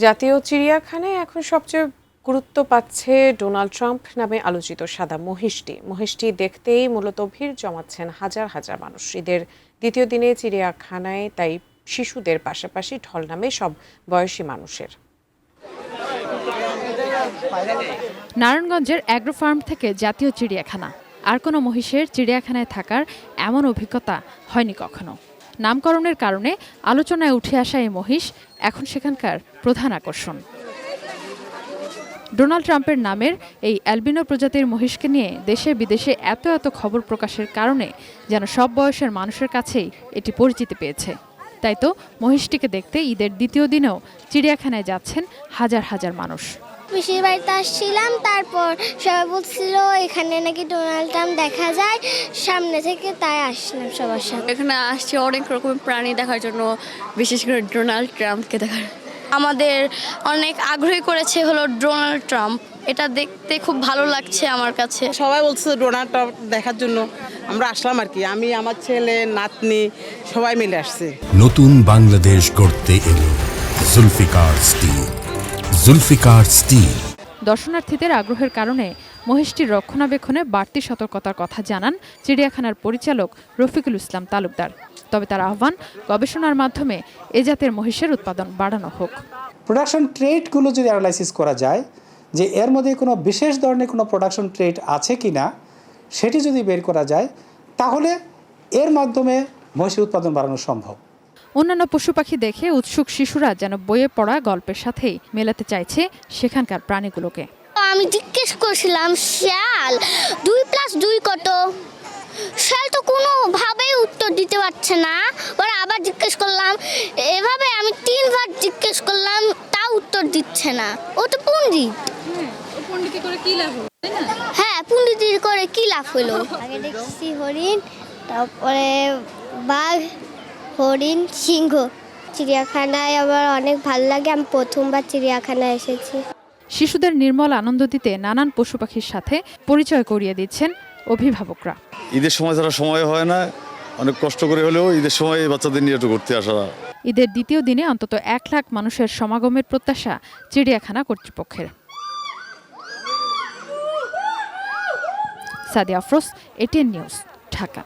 জাতীয় চিড়িয়াখানায় এখন সবচেয়ে গুরুত্ব পাচ্ছে ডোনাল্ড ট্রাম্প নামে আলোচিত সাদা মহিষটি দেখতেই মূলত ভিড় জমাচ্ছেন হাজার হাজার মানুষ। ঈদের দ্বিতীয় দিনে চিড়িয়াখানায় তাই শিশুদের পাশাপাশি ঢল নামে সব বয়সী মানুষের। নারায়ণগঞ্জের অ্যাগ্রো ফার্ম থেকে জাতীয় চিড়িয়াখানা, আর কোনো মহিষের চিড়িয়াখানায় থাকার এমন অভিজ্ঞতা হয়নি কখনো। নামকরণের কারণে আলোচনায় উঠে আসা এই মহিষ এখন সেখানকার প্রধান আকর্ষণ। ডোনাল্ড ট্রাম্পের নামের এই অ্যালবিনো প্রজাতির মহিষকে নিয়ে দেশে বিদেশে এত খবর প্রকাশের কারণে যেন সব বয়সের মানুষের কাছেই এটি পরিচিতি পেয়েছে। তাই তো মহিষটিকে দেখতে ঈদের দ্বিতীয় দিনেও চিড়িয়াখানায় যাচ্ছেন হাজার হাজার মানুষ। পিসির বাড়িতে আসছিলাম, তারপর সবাই বলছিল এখানে নাকি ডোনাল্ড ট্রাম্প দেখা যায় সামনে থেকে, তাই আসলাম সবার সাথে। এখানে আসছি অনেক রকমের প্রাণী দেখার জন্য, বিশেষ করে ডোনাল্ড ট্রাম্পকে দেখার। আমাদের অনেক আগ্রহী করেছে হলো ডোনাল্ড ট্রাম্প, এটা দেখতে খুব ভালো লাগছে আমার কাছে। সবাই বলছে ডোনাল্ড ট্রাম্প দেখার জন্য আমরা আসলাম আর কি। আমি, আমার ছেলে, নাতনি সবাই মিলে আসছে। নতুন বাংলাদেশ গড়তে এলো জুলফিকার স্টিল। জুলফিকার স্টিল। দর্শনার্থীদের আগ্রহের কারণে মহিষটির রক্ষণাবেক্ষণে বাড়তি সতর্কতার কথা জানান চিড়িয়াখানার পরিচালক রফিকুল ইসলাম তালুকদার। তবে তার আহ্বান, গবেষণার মাধ্যমে এ জাতের মহিষের উৎপাদন বাড়ানো হোক। প্রোডাকশন ট্রেডগুলো যদি অ্যানালাইসিস করা যায় যে এর মধ্যে কোনো বিশেষ ধরনের কোনো প্রোডাকশন ট্রেড আছে কি না, সেটি যদি বের করা যায় তাহলে এর মাধ্যমে মহিষের উৎপাদন বাড়ানো সম্ভব। অন্যান্য পশু পাখি দেখে উৎসুক শিশুরা যেন বইয়ে পড়া গল্পের সাথেই মেলাতে চাইছে সেখানকার প্রাণীগুলোকে। আমি জিজ্ঞেস করছিলাম শিয়াল 2+2 কত, শিয়াল তো কোনোভাবেই উত্তর দিতে পারছে না। ওরা আবার জিজ্ঞেস করলাম, এভাবে আমি 3 বার জিজ্ঞেস করলাম, তা উত্তর দিচ্ছে না। ও তো পণ্ডিত। হ্যাঁ, পণ্ডিত করে কি লাভ হলো? আগে দেখছি হরিণ, তারপরে বাঘ, হরিণ, সিংহ। চিড়িয়াখানায় আমার অনেক ভালো লাগে, আমি প্রথমবার চিড়িয়াখানায় এসেছি। শিশুদের নির্মল আনন্দ দিতে নানান পশু পাখির সাথে পরিচয় করিয়ে দিচ্ছেন অভিভাবকরা। ঈদের সময় ছাড়া সময় হয় না, অনেক কষ্ট করে হলেও ঈদের সময় বাচ্চাদের নিয়ে একটু ঘুরতে আসা। ঈদের দ্বিতীয় দিনে অন্তত 1 লাখ মানুষের সমাগমের প্রত্যাশা চিড়িয়াখানা কর্তৃপক্ষের। Sadia Afroz, ATN news, Dhaka.